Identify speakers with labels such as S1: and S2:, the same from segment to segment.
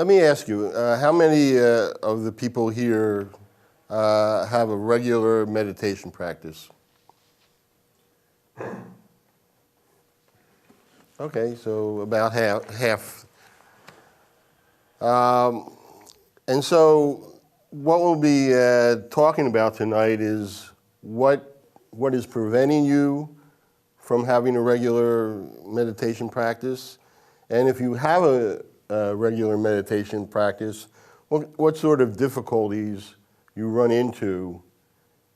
S1: let me ask you, how many of the people here have a regular meditation practice? Okay, so about half. And so what we'll be talking about tonight is what is preventing you from having a regular meditation practice, and if you have a regular meditation practice, what sort of difficulties you run into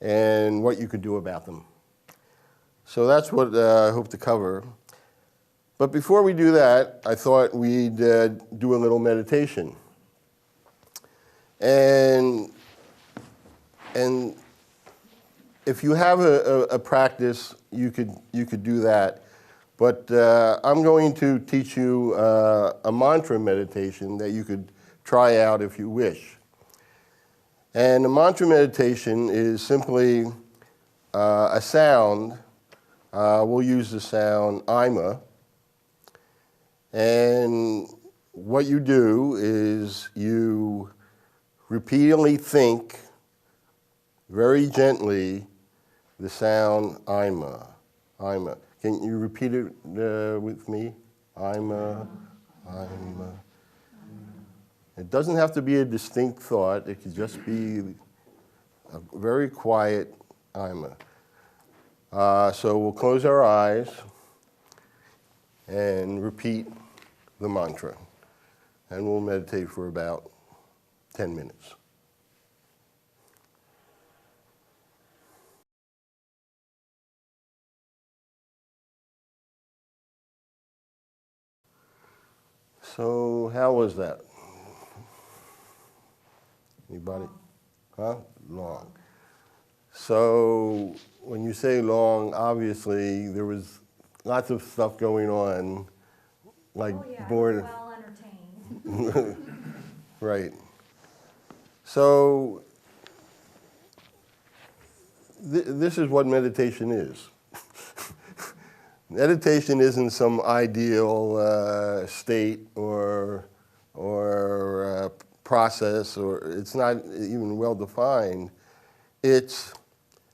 S1: and what you could do about them. So that's what I hope to cover. But before we do that, I thought we'd do a little meditation. And if you have a practice, you could do that. But I'm going to teach you a mantra meditation that you could try out if you wish. And the mantra meditation is simply a sound. We'll use the sound Ima. And what you do is you repeatedly think very gently the sound Ima. Ima. Can you repeat it with me? Ima, Ima. It doesn't have to be a distinct thought. It could just be a very quiet Ima. So we'll close our eyes and repeat the mantra. And we'll meditate for about 10 minutes. So how was that? Anybody? Huh? Long. So when you say long, obviously there was lots of stuff going on, like boredom.
S2: Well entertained.
S1: Right. So this is what meditation is. Meditation isn't some ideal state or process, or it's not even well defined. It's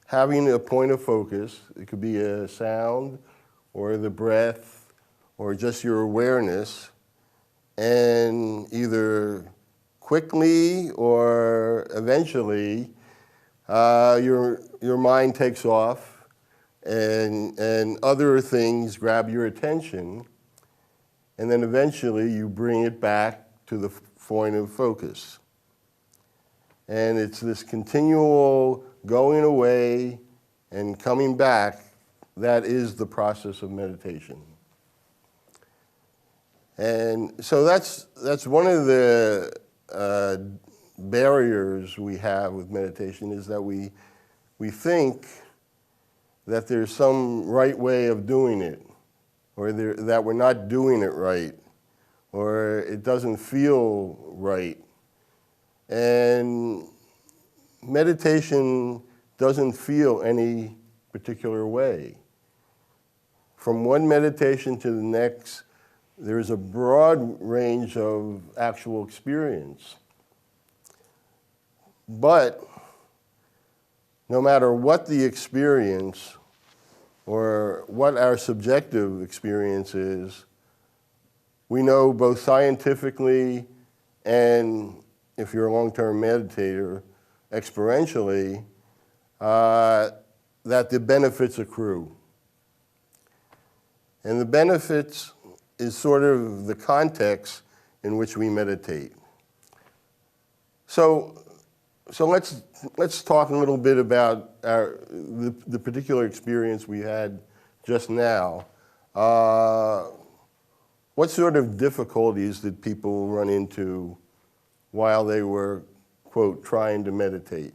S1: having a point of focus. It could be a sound or the breath or just your awareness, and either quickly or eventually your mind takes off and other things grab your attention, and then eventually you bring it back to the point of focus. And it's this continual going away and coming back that is the process of meditation. And so that's one of the barriers we have with meditation, is that we think that there's some right way of doing it, or that we're not doing it right, or it doesn't feel right. And meditation doesn't feel any particular way. From one meditation to the next, there's a broad range of actual experience. But no matter what the experience or what our subjective experience is, we know both scientifically and, if you're a long-term meditator, experientially, that the benefits accrue. And the benefits is sort of the context in which we meditate. So let's talk a little bit about the particular experience we had just now. What sort of difficulties did people run into while they were, quote, trying to meditate?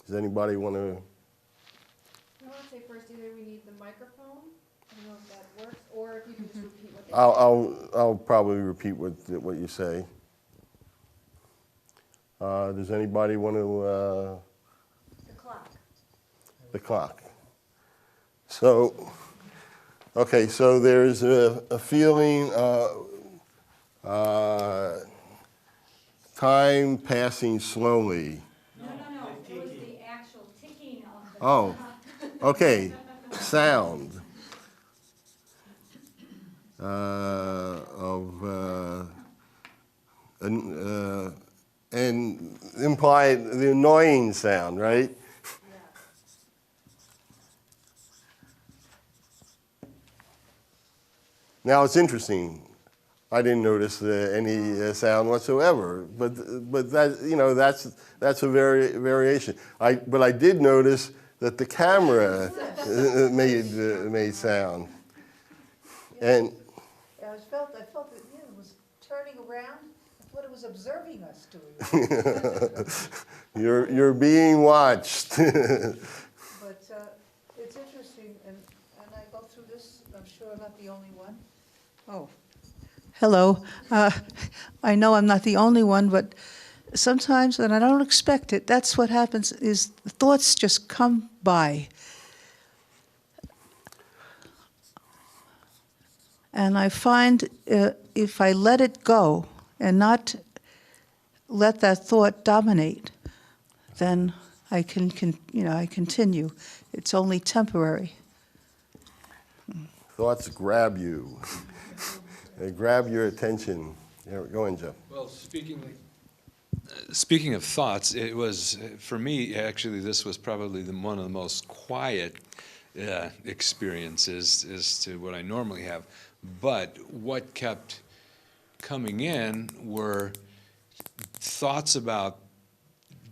S1: Does anybody want to?
S2: I want to say first, either we need the microphone, I don't know if that works, or if you can just repeat what they say.
S1: I'll probably repeat what you say. Does anybody want to?
S2: The clock.
S1: The clock. So, okay, so there's a feeling time passing slowly.
S3: No, it was the actual ticking of the
S1: Oh,
S3: clock.
S1: okay, sound and imply the annoying sound, right? Now it's interesting. I didn't notice any sound whatsoever, but that, you know, that's a variation. But I did notice that the camera made sound, and
S4: I felt that, yeah, it was turning around. I thought it was observing us doing it.
S1: you're being watched.
S4: But it's interesting, and I go through this, I'm sure I'm not the only one. Oh. Hello. I know I'm not the only one, but sometimes, and I don't expect it, that's what happens, is the thoughts just come by. And I find if I let it go and not let that thought dominate, then I I continue. It's only temporary.
S1: Thoughts grab you. They grab your attention. Yeah, go on, Jeff.
S5: Well, speaking of thoughts, it was, for me, actually, this was probably one of the most quiet experiences as to what I normally have. But what kept coming in were thoughts about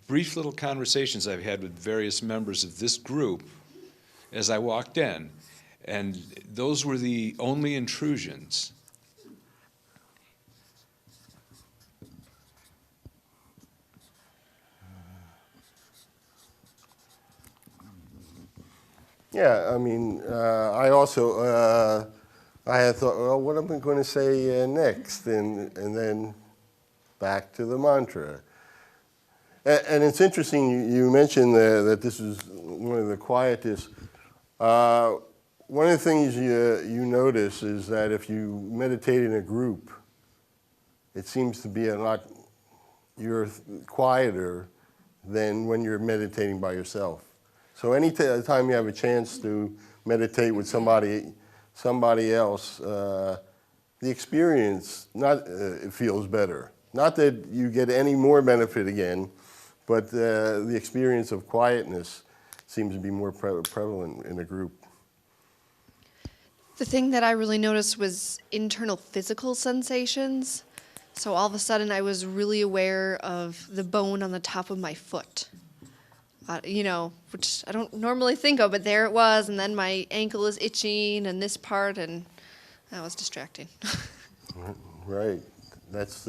S5: brief little conversations I've had with various members of this group as I walked in. And those were the only intrusions.
S1: Yeah, I mean, I also, I had thought, well, what am I going to say next? And then back to the mantra. And it's interesting, you mentioned that this is one of the quietest. One of the things you notice is that if you meditate in a group, it seems to be you're quieter than when you're meditating by yourself. So any time you have a chance to meditate with somebody else, the experience it feels better. Not that you get any more benefit again, but the experience of quietness seems to be more prevalent in a group.
S2: The thing that I really noticed was internal physical sensations. So all of a sudden I was really aware of the bone on the top of my foot. Which I don't normally think of, but there it was, and then my ankle is itching, and this part, and that was distracting.
S1: Right. That's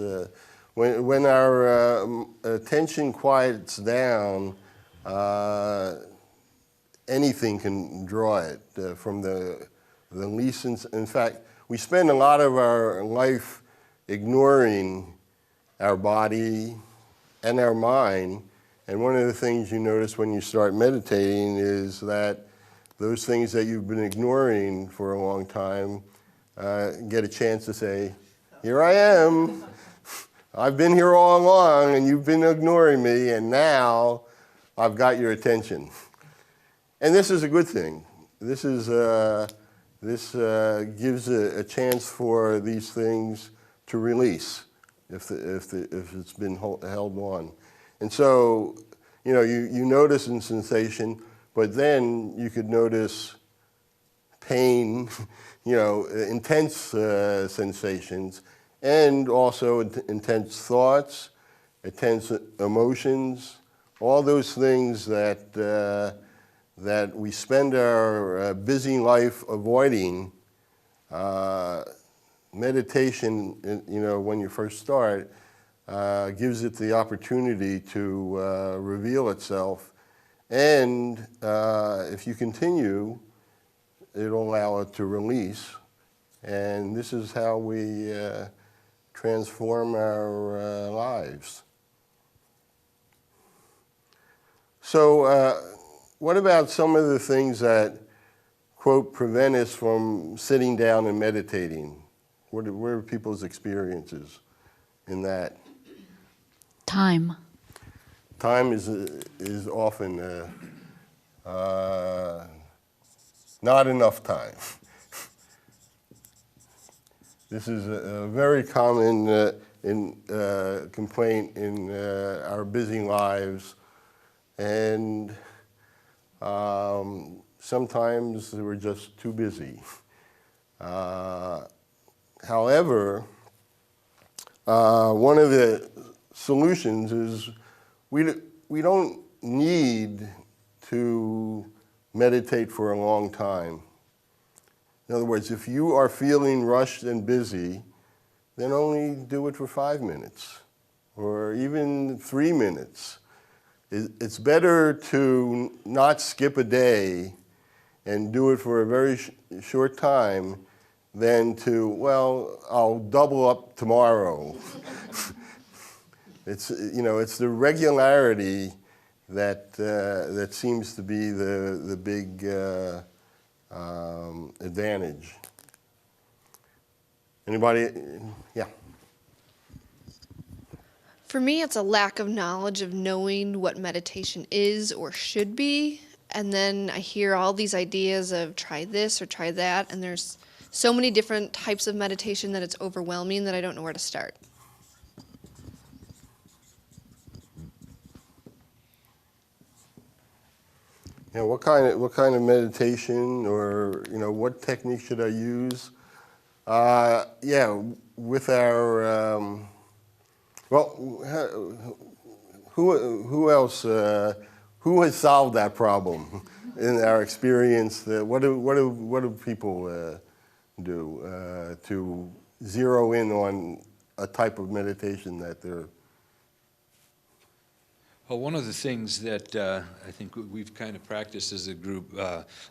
S1: when our attention quiets down, anything can draw it from the least. In fact, we spend a lot of our life ignoring our body and our mind. And one of the things you notice when you start meditating is that those things that you've been ignoring for a long time get a chance to say, here I am. I've been here all along, and you've been ignoring me, and now I've got your attention. And this is a good thing. This gives a chance for these things to release if it's been held on. And so, you notice a sensation, but then you could notice pain, intense sensations, and also intense thoughts, intense emotions, all those things that we spend our busy life avoiding. Meditation, when you first start, gives it the opportunity to reveal itself. And if you continue, it'll allow it to release. And this is how we transform our lives. So what about some of the things that, quote, prevent us from sitting down and meditating? What are people's experiences in that?
S6: Time.
S1: Time is often not enough time. This is a very common complaint in our busy lives, and sometimes we're just too busy. However, one of the solutions is we don't need to meditate for a long time. In other words, if you are feeling rushed and busy, then only do it for 5 minutes or even 3 minutes. It's better to not skip a day and do it for a very short time than to, well, I'll double up tomorrow. It's the regularity that seems to be the big advantage. Anybody? Yeah.
S2: For me, it's a lack of knowledge of knowing what meditation is or should be. And then I hear all these ideas of try this or try that, and there's so many different types of meditation that it's overwhelming that I don't know where to start.
S1: Yeah, what kind of meditation, or what technique should I use? Yeah, with our who else? Who has solved that problem in our experience? What do people do to zero in on a type of meditation that they're?
S5: Well, one of the things that I think we've kind of practiced as a group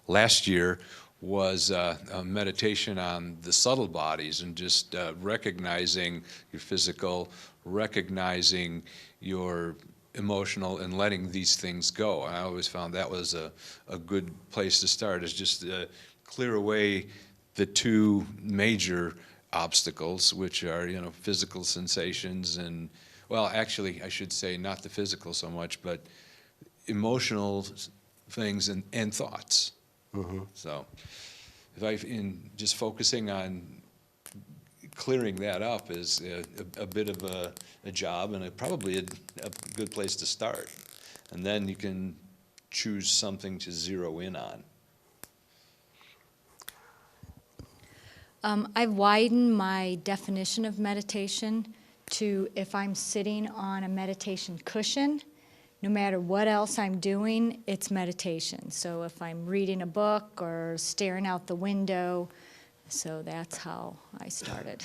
S5: last year was a meditation on the subtle bodies and just recognizing your physical, recognizing your emotional, and letting these things go. I always found that was a good place to start, is just clear away the two major obstacles, which are physical sensations and, well, actually, I should say not the physical so much, but emotional things and thoughts. Mm-hmm. So, in just focusing on clearing that up is a bit of a job, and probably a good place to start. And then you can choose something to zero in on.
S6: I've widened my definition of meditation to, if I'm sitting on a meditation cushion, no matter what else I'm doing, it's meditation. So if I'm reading a book or staring out the window, so that's how I started.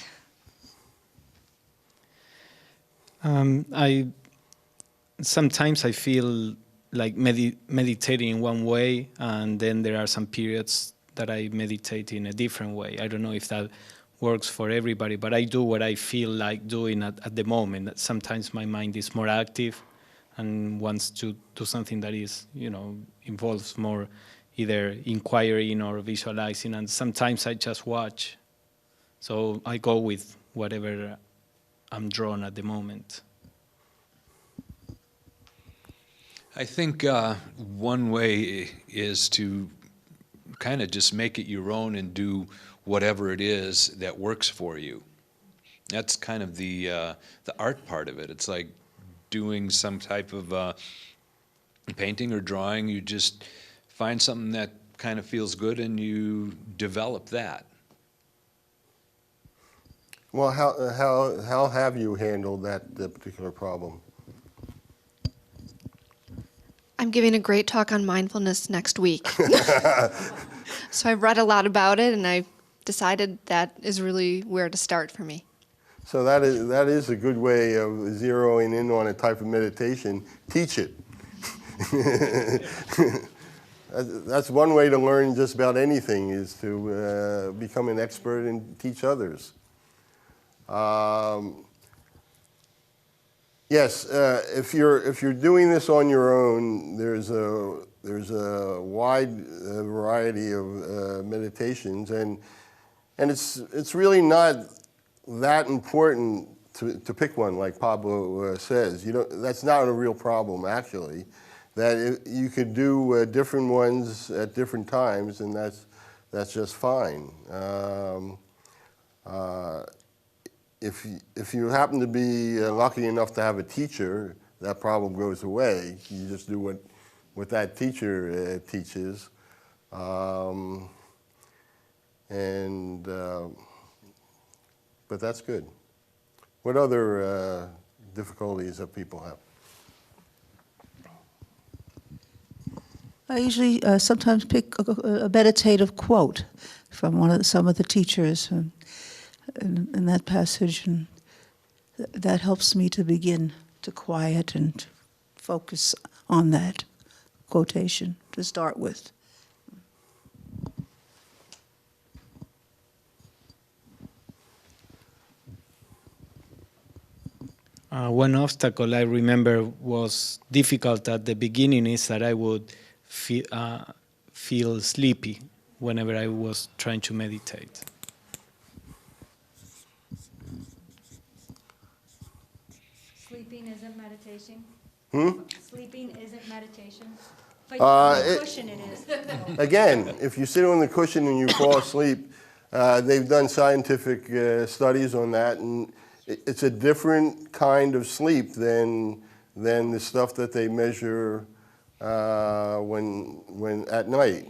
S7: Sometimes I feel like meditating in one way, and then there are some periods that I meditate in a different way. I don't know if that works for everybody, but I do what I feel like doing at the moment. Sometimes my mind is more active and wants to do something that is, involves more either inquiring or visualizing, and sometimes I just watch. So I go with whatever I'm drawn at the moment.
S5: I think one way is to kind of just make it your own and do whatever it is that works for you. That's kind of the art part of it. It's like doing some type of painting or drawing. You just find something that kind of feels good and you develop that.
S1: Well, how have you handled that particular problem?
S2: I'm giving a great talk on mindfulness next week. So I've read a lot about it, and I've decided that is really where to start for me.
S1: So that is a good way of zeroing in on a type of meditation. Teach it. That's one way to learn just about anything, is to become an expert and teach others. Yes, if you're doing this on your own, there's a wide variety of meditations, and it's really not that important to pick one, like Pablo says. That's not a real problem, actually. That you could do different ones at different times, and that's just fine. If you happen to be lucky enough to have a teacher, that problem goes away. You just do what that teacher teaches. But that's good. What other difficulties that people have?
S4: I usually sometimes pick a meditative quote from some of the teachers in that passage, and that helps me to begin to quiet and focus on that quotation to start with.
S7: One obstacle I remember was difficult at the beginning is that I would feel sleepy whenever I was trying to meditate.
S6: Sleeping isn't meditation? Sleeping isn't meditation? But
S1: Uh,
S6: the
S1: it-
S6: cushion it is.
S1: Again, if you sit on the cushion and you fall asleep, they've done scientific studies on that, and it's a different kind of sleep than the stuff that they measure when at night.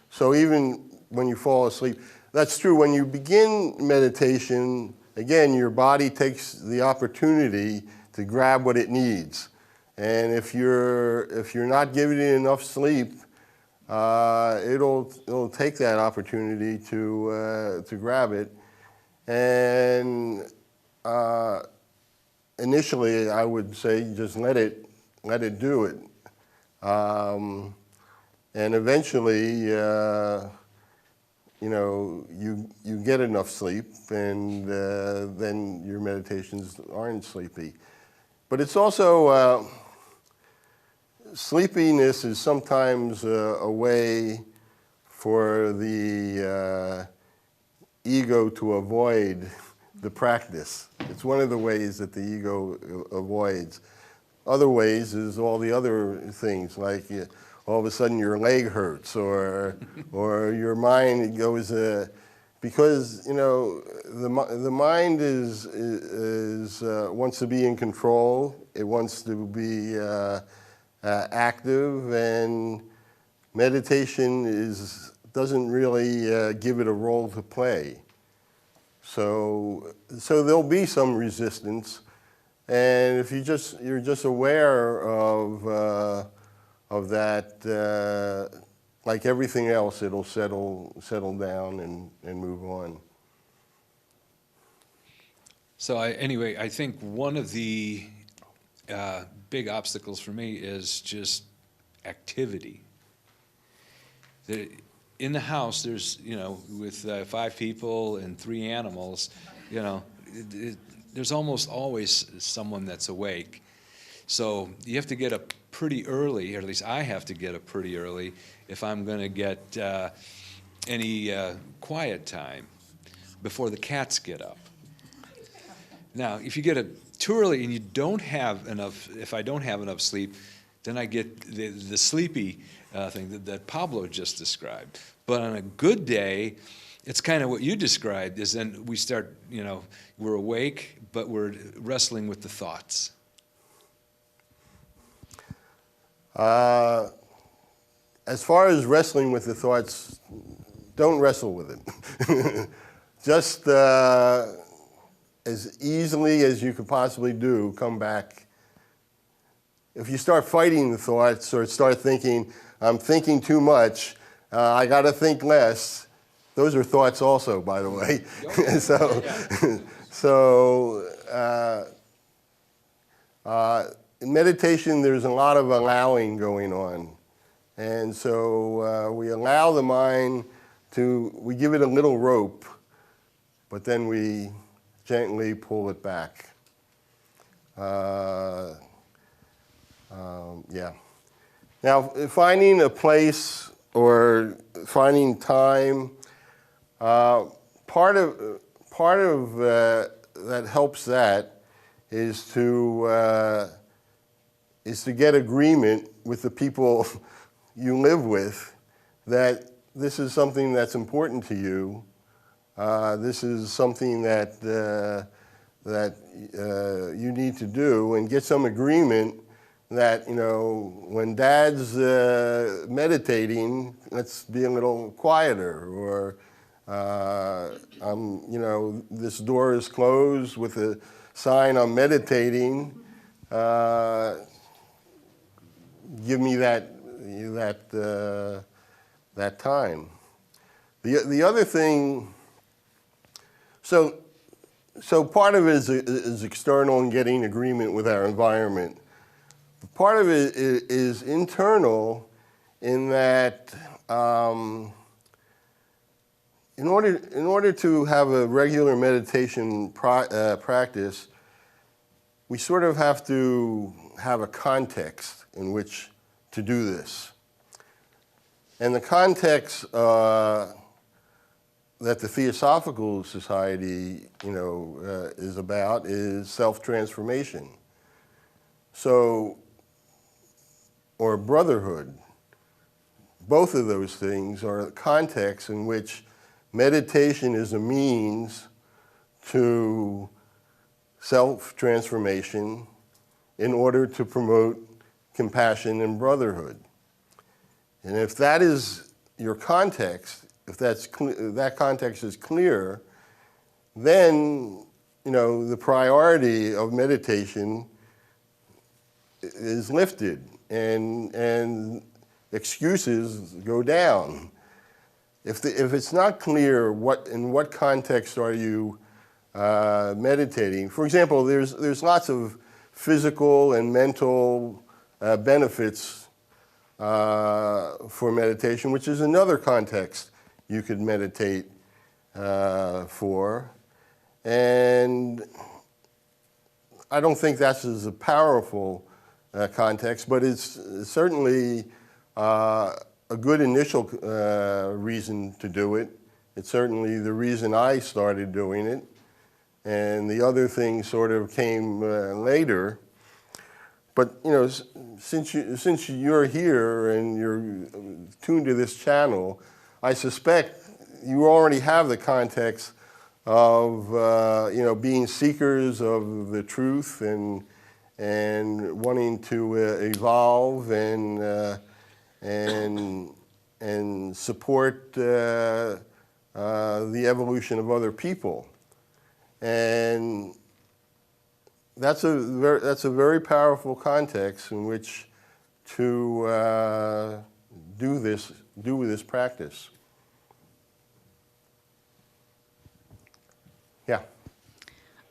S1: So even when you fall asleep, that's true. When you begin meditation, again, your body takes the opportunity to grab what it needs. And if you're not giving it enough sleep, it'll take that opportunity to grab it. And initially, I would say just let it do it. And eventually, you get enough sleep, and then your meditations aren't sleepy. But it's also, sleepiness is sometimes a way for the ego to avoid the practice. It's one of the ways that the ego avoids. Other ways is all the other things, like all of a sudden your leg hurts, or your mind goes, because the mind wants to be in control. It wants to be active, and meditation doesn't really give it a role to play. So there'll be some resistance, and if you're just aware of that, like everything else, it'll settle down and move on.
S5: So anyway, I think one of the big obstacles for me is just activity. In the house, there's, with 5 people and 3 animals, there's almost always someone that's awake. So you have to get up pretty early, or at least I have to get up pretty early if I'm going to get any quiet time before the cats get up. Now, if you get up too early and you don't have enough, if I don't have enough sleep, then I get the sleepy thing that Pablo just described. But on a good day, it's kind of what you described, is then we start, we're awake, but we're wrestling with the thoughts.
S1: As far as wrestling with the thoughts, don't wrestle with it. Just as easily as you could possibly do, come back. If you start fighting the thoughts or start thinking, I'm thinking too much, I got to think less, those are thoughts also, by the way. In meditation, there's a lot of allowing going on. And so we allow the mind we give it a little rope, but then we gently pull it back. Now, finding a place or finding time, part of that helps that is to get agreement with the people you live with that this is something that's important to you. This is something that you need to do, and get some agreement that, you know, when Dad's meditating, let's be a little quieter, or you know, this door is closed with a sign, I'm meditating. Give me that time. The other thing, so part of it is external and getting agreement with our environment. Part of it is internal, in that in order to have a regular meditation practice, we sort of have to have a context in which to do this. And the context that the Theosophical Society, you know, is about is self-transformation. So, or brotherhood. Both of those things are contexts in which meditation is a means to self-transformation in order to promote compassion and brotherhood. And if that is your context, if that context is clear, then, you know, the priority of meditation is lifted, and excuses go down. If it's not clear in what context are you meditating, for example, there's lots of physical and mental benefits for meditation, which is another context you could meditate for. And I don't think that's as a powerful context, but it's certainly a good initial reason to do it. It's certainly the reason I started doing it, and the other things sort of came later. But, you know, since you're here and you're tuned to this channel, I suspect you already have the context of you know, being seekers of the truth and wanting to evolve and support the evolution of other people. And that's a very powerful context in which to do this practice. Yeah.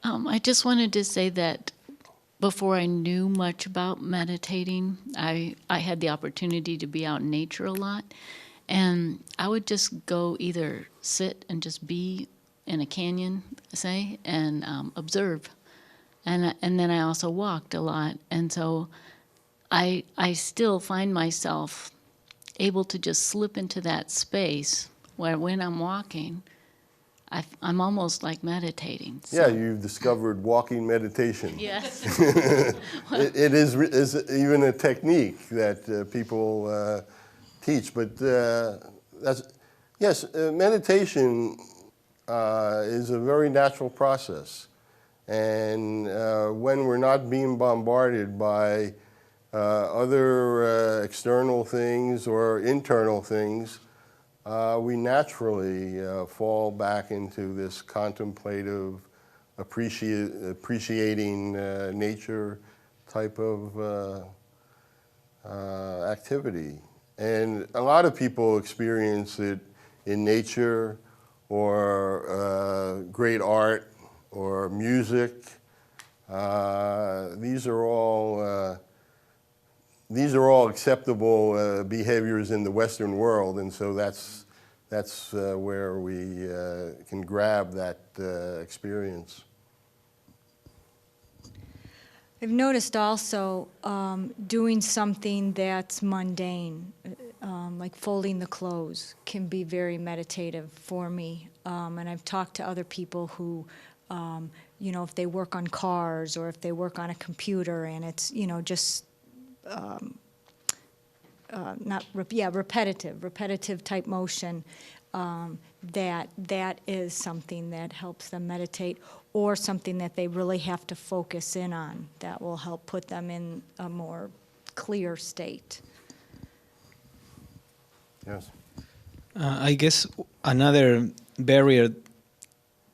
S8: I just wanted to say that before I knew much about meditating, I had the opportunity to be out in nature a lot, and I would just go either sit and just be in a canyon, say, and observe. And then I also walked a lot, and so I still find myself able to just slip into that space where when I'm walking, I'm almost like meditating. So.
S1: Yeah, you've discovered walking meditation.
S8: Yes.
S1: It is even a technique that people teach, but meditation is a very natural process. And when we're not being bombarded by other external things or internal things, we naturally fall back into this contemplative, appreciating nature type of activity. And a lot of people experience it in nature or great art or music. These are all acceptable behaviors in the Western world, and so that's where we can grab that experience.
S6: I've noticed also doing something that's mundane, like folding the clothes, can be very meditative for me. And I've talked to other people who, if they work on cars or if they work on a computer and it's, just repetitive type motion, that is something that helps them meditate, or something that they really have to focus in on that will help put them in a more clear state.
S1: Yes.
S7: I guess another barrier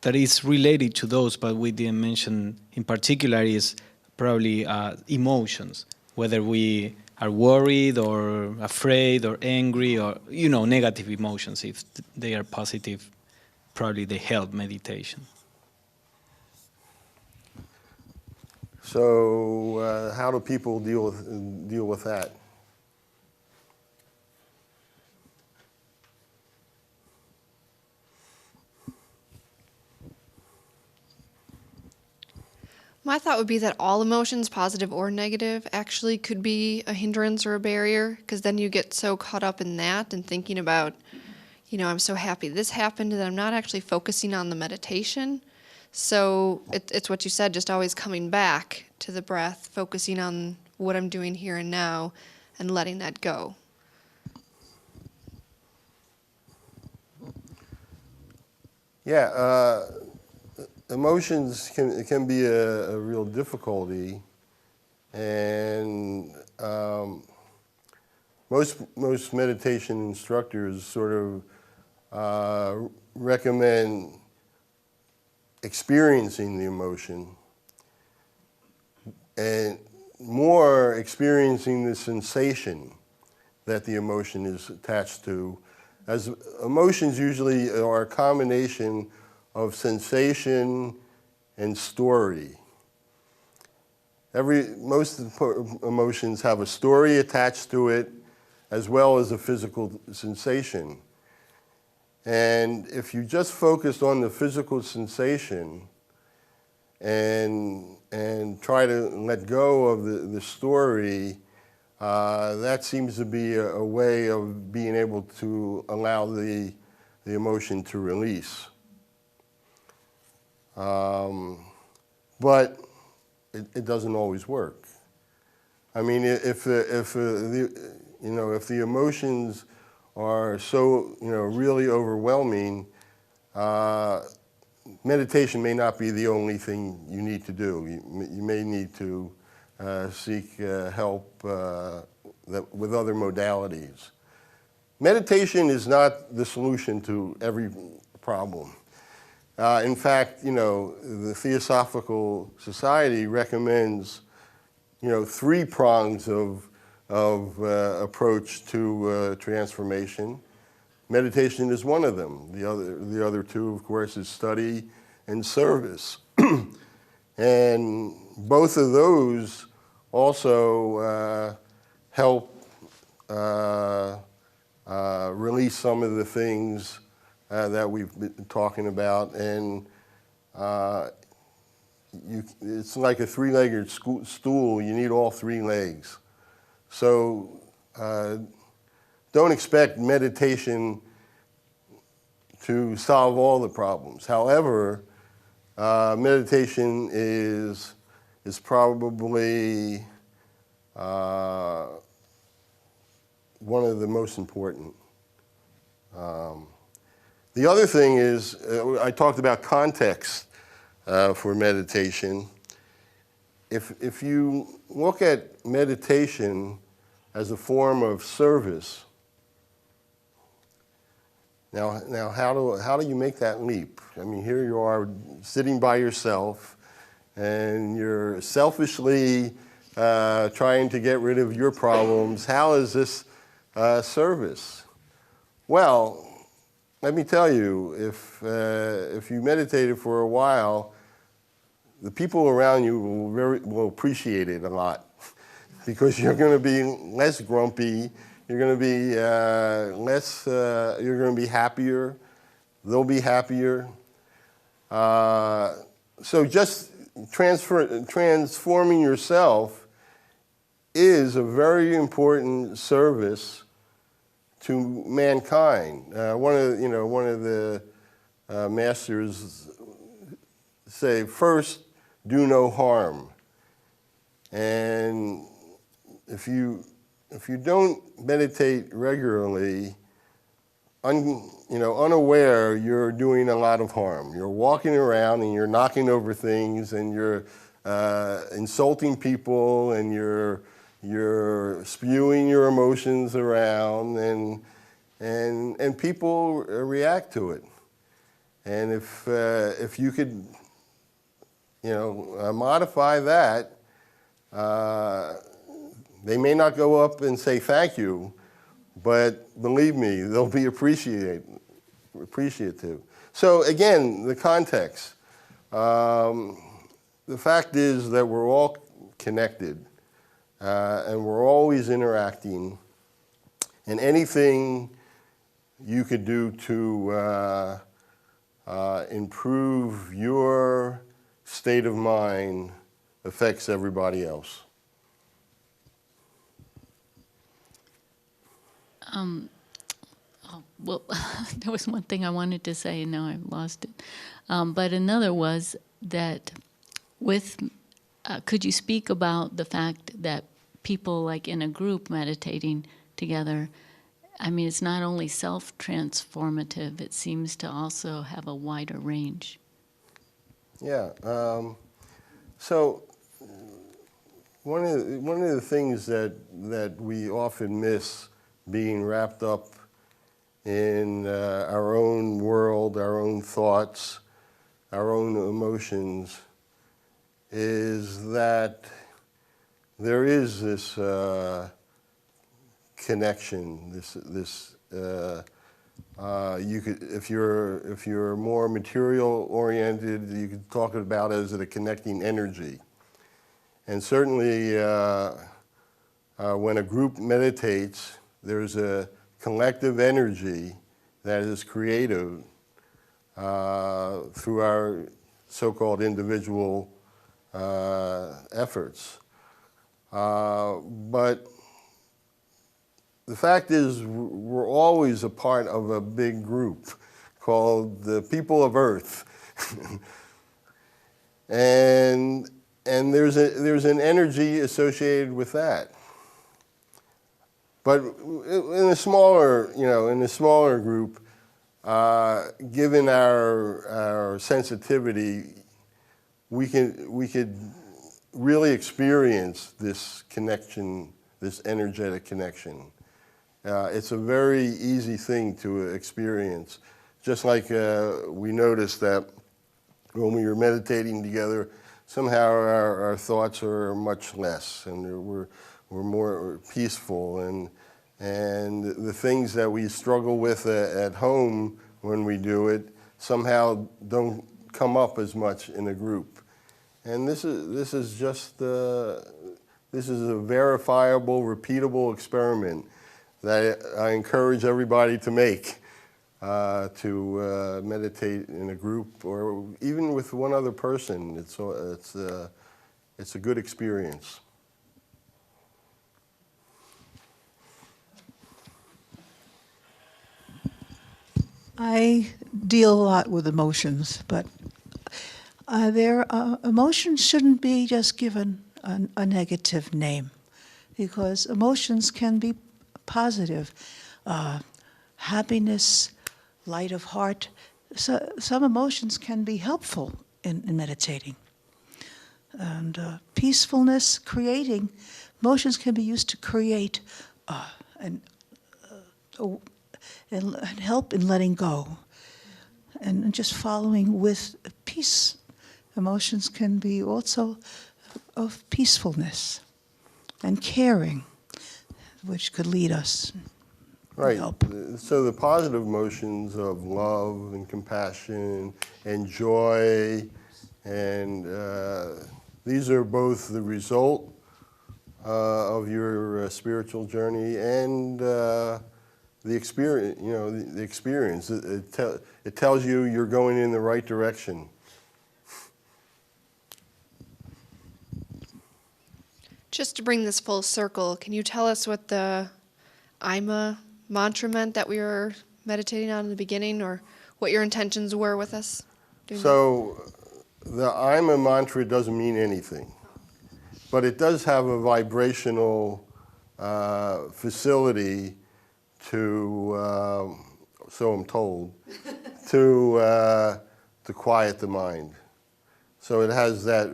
S7: that is related to those, but we didn't mention in particular, is probably emotions, whether we are worried or afraid or angry or, negative emotions. If they are positive, probably they help meditation.
S1: So how do people deal with that?
S2: My thought would be that all emotions, positive or negative, actually could be a hindrance or a barrier, because then you get so caught up in that and thinking about, I'm so happy this happened, and I'm not actually focusing on the meditation. So it's what you said, just always coming back to the breath, focusing on what I'm doing here and now, and letting that go.
S1: Yeah, emotions can be a real difficulty, and most meditation instructors sort of recommend experiencing the emotion and more experiencing the sensation that the emotion is attached to, as emotions usually are a combination of sensation and story. Most emotions have a story attached to it, as well as a physical sensation. And if you just focus on the physical sensation and try to let go of the story, that seems to be a way of being able to allow the emotion to release. But it doesn't always work. I mean, if the emotions are so really overwhelming, meditation may not be the only thing you need to do. You may need to seek help with other modalities. Meditation is not the solution to every problem. In fact, the Theosophical Society recommends, 3 prongs of approach to transformation. Meditation is one of them. The other 2, of course, is study and service. And both of those also help release some of the things that we've been talking about, and it's like a 3-legged stool. You need all 3 legs. So don't expect meditation to solve all the problems. However, meditation is probably one of the most important. The other thing is, I talked about context for meditation. If you look at meditation as a form of service, now how do you make that leap? I mean, here you are sitting by yourself, and you're selfishly trying to get rid of your problems. How is this service? Well, let me tell you, if you meditated for a while, the people around you will appreciate it a lot, because you're going to be less grumpy. You're going to be you're going to be happier. They'll be happier. So just transforming yourself is a very important service to mankind. One of the masters say, first, do no harm. And if you don't meditate regularly, unaware, you're doing a lot of harm. You're walking around and you're knocking over things and you're insulting people and you're spewing your emotions around and people react to it. And if you could, modify that, they may not go up and say thank you, but believe me, they'll be appreciative. So again, the context. The fact is that we're all connected and we're always interacting, and anything you could do to improve your state of mind affects everybody else.
S8: Well, there was one thing I wanted to say, and now I've lost it. But another was that could you speak about the fact that people, like in a group meditating together, I mean, it's not only self-transformative, it seems to also have a wider range.
S1: Yeah. So one of the things that we often miss, being wrapped up in our own world, our own thoughts, our own emotions, is that there is this connection. You could, if you're more material oriented, you could talk about it as a connecting energy. And certainly, when a group meditates, there's a collective energy that is creative through our so-called individual efforts. But the fact is, we're always a part of a big group called the people of Earth. and there's an energy associated with that. But in a smaller group, given our sensitivity, we could really experience this connection, this energetic connection. It's a very easy thing to experience. Just like we noticed that when we were meditating together, somehow our thoughts are much less, and we're more peaceful, and the things that we struggle with at home when we do it somehow don't come up as much in a group. And this is a verifiable, repeatable experiment that I encourage everybody to make, to meditate in a group or even with one other person. It's a good experience.
S4: I deal a lot with emotions, but emotions shouldn't be just given a negative name, because emotions can be positive. Happiness, light of heart, so, some emotions can be helpful in meditating. And peacefulness, creating, emotions can be used to create and help in letting go, and just following with peace. Emotions can be also of peacefulness and caring, which could lead us.
S1: Right.
S4: Help.
S1: So the positive emotions of love and compassion and joy, and these are both the result of your spiritual journey and the experience. The experience. It tells you you're going in the right direction.
S2: Just to bring this full circle, can you tell us what the Ima mantra meant that we were meditating on in the beginning, or what your intentions were with us doing that?
S1: the I'm a mantra doesn't mean anything, but it does have a vibrational facility to, so I'm told, to quiet the mind. So it has that,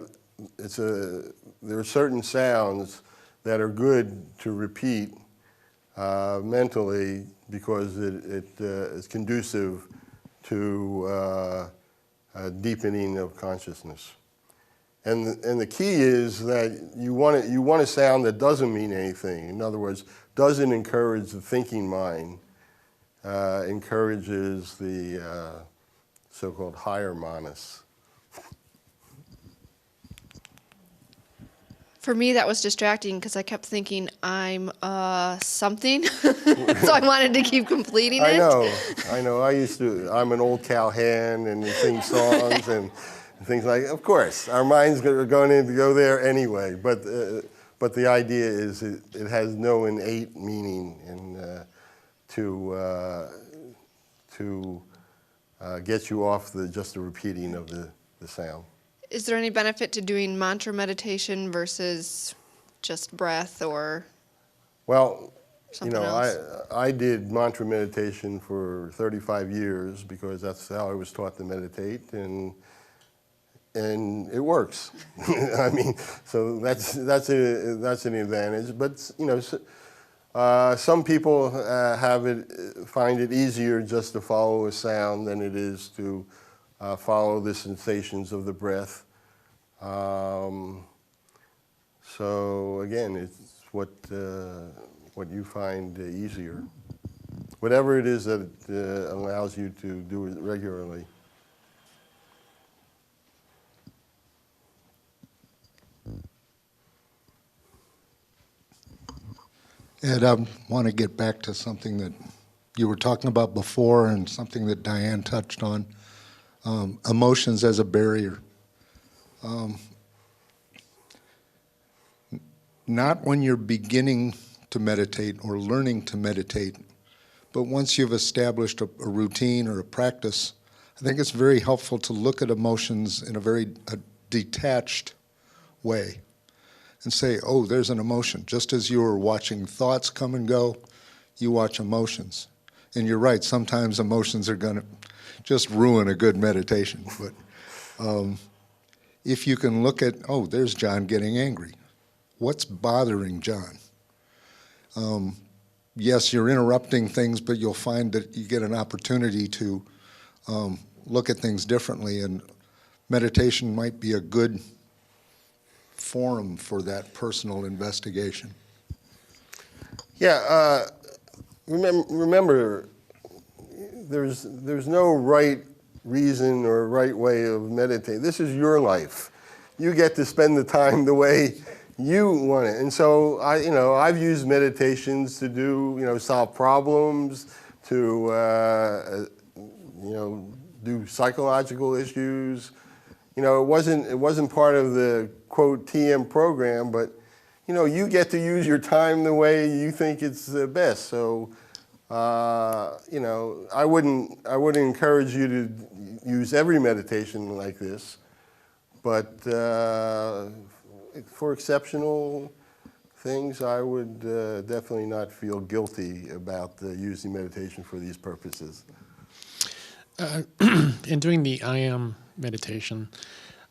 S1: there are certain sounds that are good to repeat mentally because it is conducive to a deepening of consciousness. And the key is that you want a sound that doesn't mean anything. In other words, doesn't encourage the thinking mind, encourages the so-called higher manas.
S2: For me, that was distracting because I kept thinking I'm something, so I wanted to keep completing it.
S1: I know. I'm an old cowhand and sing songs and things like. Of course, our minds are going to go there anyway. But the idea is it has no innate meaning and to get you off just the repeating of the sound.
S2: Is there any benefit to doing mantra meditation versus just breath or
S1: Well,
S2: something else?
S1: I did mantra meditation for 35 years because that's how I was taught to meditate, and it works. I mean, so that's an advantage. But some people find it easier just to follow a sound than it is to follow the sensations of the breath. So again, it's what you find easier. Whatever it is that allows you to do it regularly.
S9: Ed, I want to get back to something that you were talking about before and something that Diane touched on, emotions as a barrier. Not when you're beginning to meditate or learning to meditate, but once you've established a routine or a practice, I think it's very helpful to look at emotions in a very detached way and say, oh, there's an emotion. Just as you are watching thoughts come and go, you watch emotions. And you're right, sometimes emotions are going to just ruin a good meditation. But if you can look at, oh, there's John getting angry. What's bothering John? Yes, you're interrupting things, but you'll find that you get an opportunity to look at things differently, and meditation might be a good forum for that personal investigation.
S1: Yeah, remember, there's no right reason or right way of meditating. This is your life. You get to spend the time the way you want it. And so I've used meditations to do, solve problems, to, do psychological issues. It wasn't part of the quote TM program, but you get to use your time the way you think it's best. So I wouldn't encourage you to use every meditation like this, but for exceptional things, I would definitely not feel guilty about using meditation for these purposes.
S10: In doing the I Am meditation,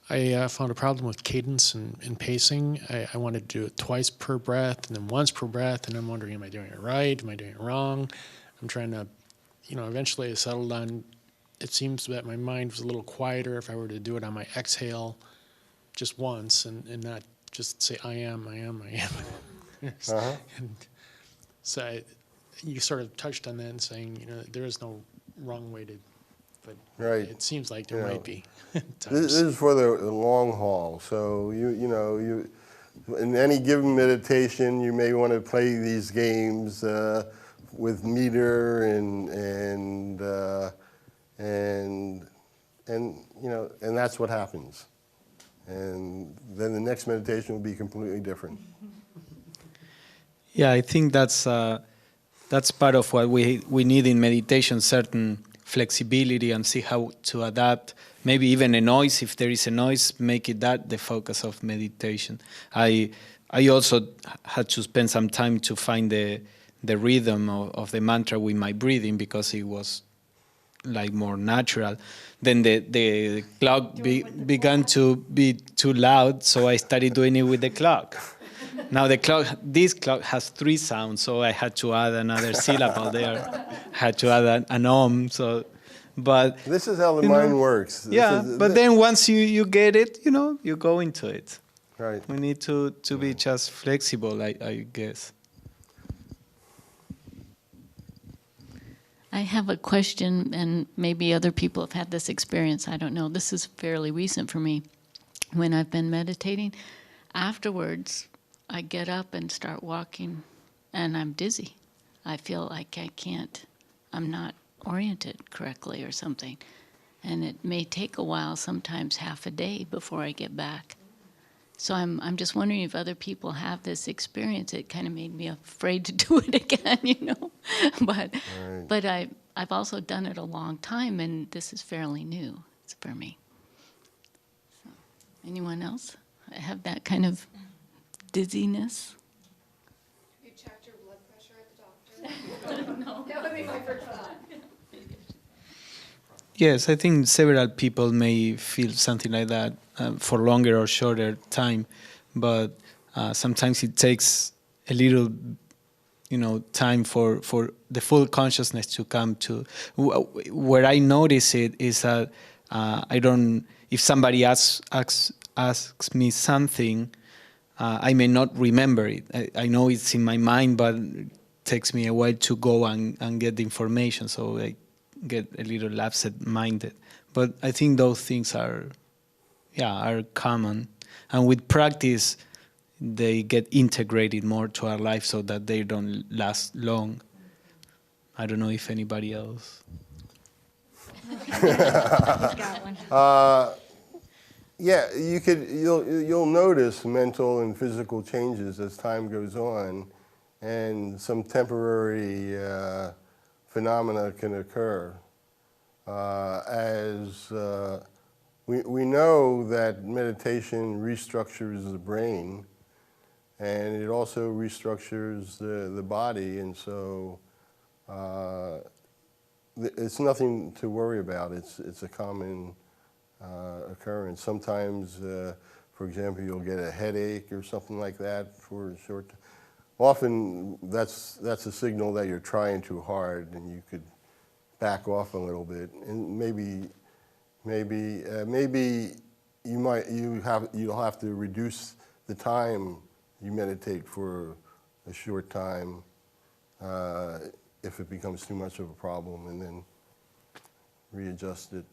S10: I found a problem with cadence and pacing. I wanted to do it twice per breath and then once per breath, and I'm wondering, am I doing it right? Am I doing it wrong? I'm trying to, eventually I settled on, it seems that my mind was a little quieter if I were to do it on my exhale just once and not just say, I am.
S1: Uh-huh.
S10: And so you sort of touched on that and saying, there is no wrong way to, but
S1: Right.
S10: it seems like there might be.
S1: This is for the long haul. So you in any given meditation, you may want to play these games with meter and that's what happens. And then the next meditation will be completely different.
S7: Yeah, I think that's part of what we need in meditation, certain flexibility and see how to adapt. Maybe even a noise, if there is a noise, make it that the focus of meditation. I also had to spend some time to find the rhythm of the mantra with my breathing, because it was like more natural. Then the clock began to be too loud, so I started doing it with the clock. Now this clock has 3 sounds, so I had to add another syllable there. Had to add an om. So, but
S1: This is how the mind works.
S7: but then once you get it, you go into it.
S1: Right.
S7: We need to be just flexible, I guess.
S8: I have a question, and maybe other people have had this experience. I don't know. This is fairly recent for me. When I've been meditating, afterwards, I get up and start walking, and I'm dizzy. I feel like I'm not oriented correctly or something. And it may take a while, sometimes half a day, before I get back. So I'm just wondering if other people have this experience. It kind of made me afraid to do it again, But I've also done it a long time, and this is fairly new for me. So, anyone else have that kind of dizziness?
S2: You checked your blood pressure at the doctor? No. That would be my first thought.
S7: Yes, I think several people may feel something like that for longer or shorter time, but sometimes it takes a little, time for the full consciousness to come to. Where I notice it is that if somebody asks me something, I may not remember it. I know it's in my mind, but it takes me a while to go and get the information, so I get a little absent-minded. But I think those things are common. And with practice, they get integrated more to our life so that they don't last long. I don't know if anybody else.
S6: Got one.
S1: Yeah, you'll notice mental and physical changes as time goes on, and some temporary phenomena can occur. We know that meditation restructures the brain, and it also restructures the body, and so it's nothing to worry about. It's a common occurrence. Sometimes, for example, you'll get a headache or something like that for a short time. Often that's a signal that you're trying too hard, and you could back off a little bit, and maybe you'll have to reduce the time you meditate for a short time if it becomes too much of a problem, and then readjust it.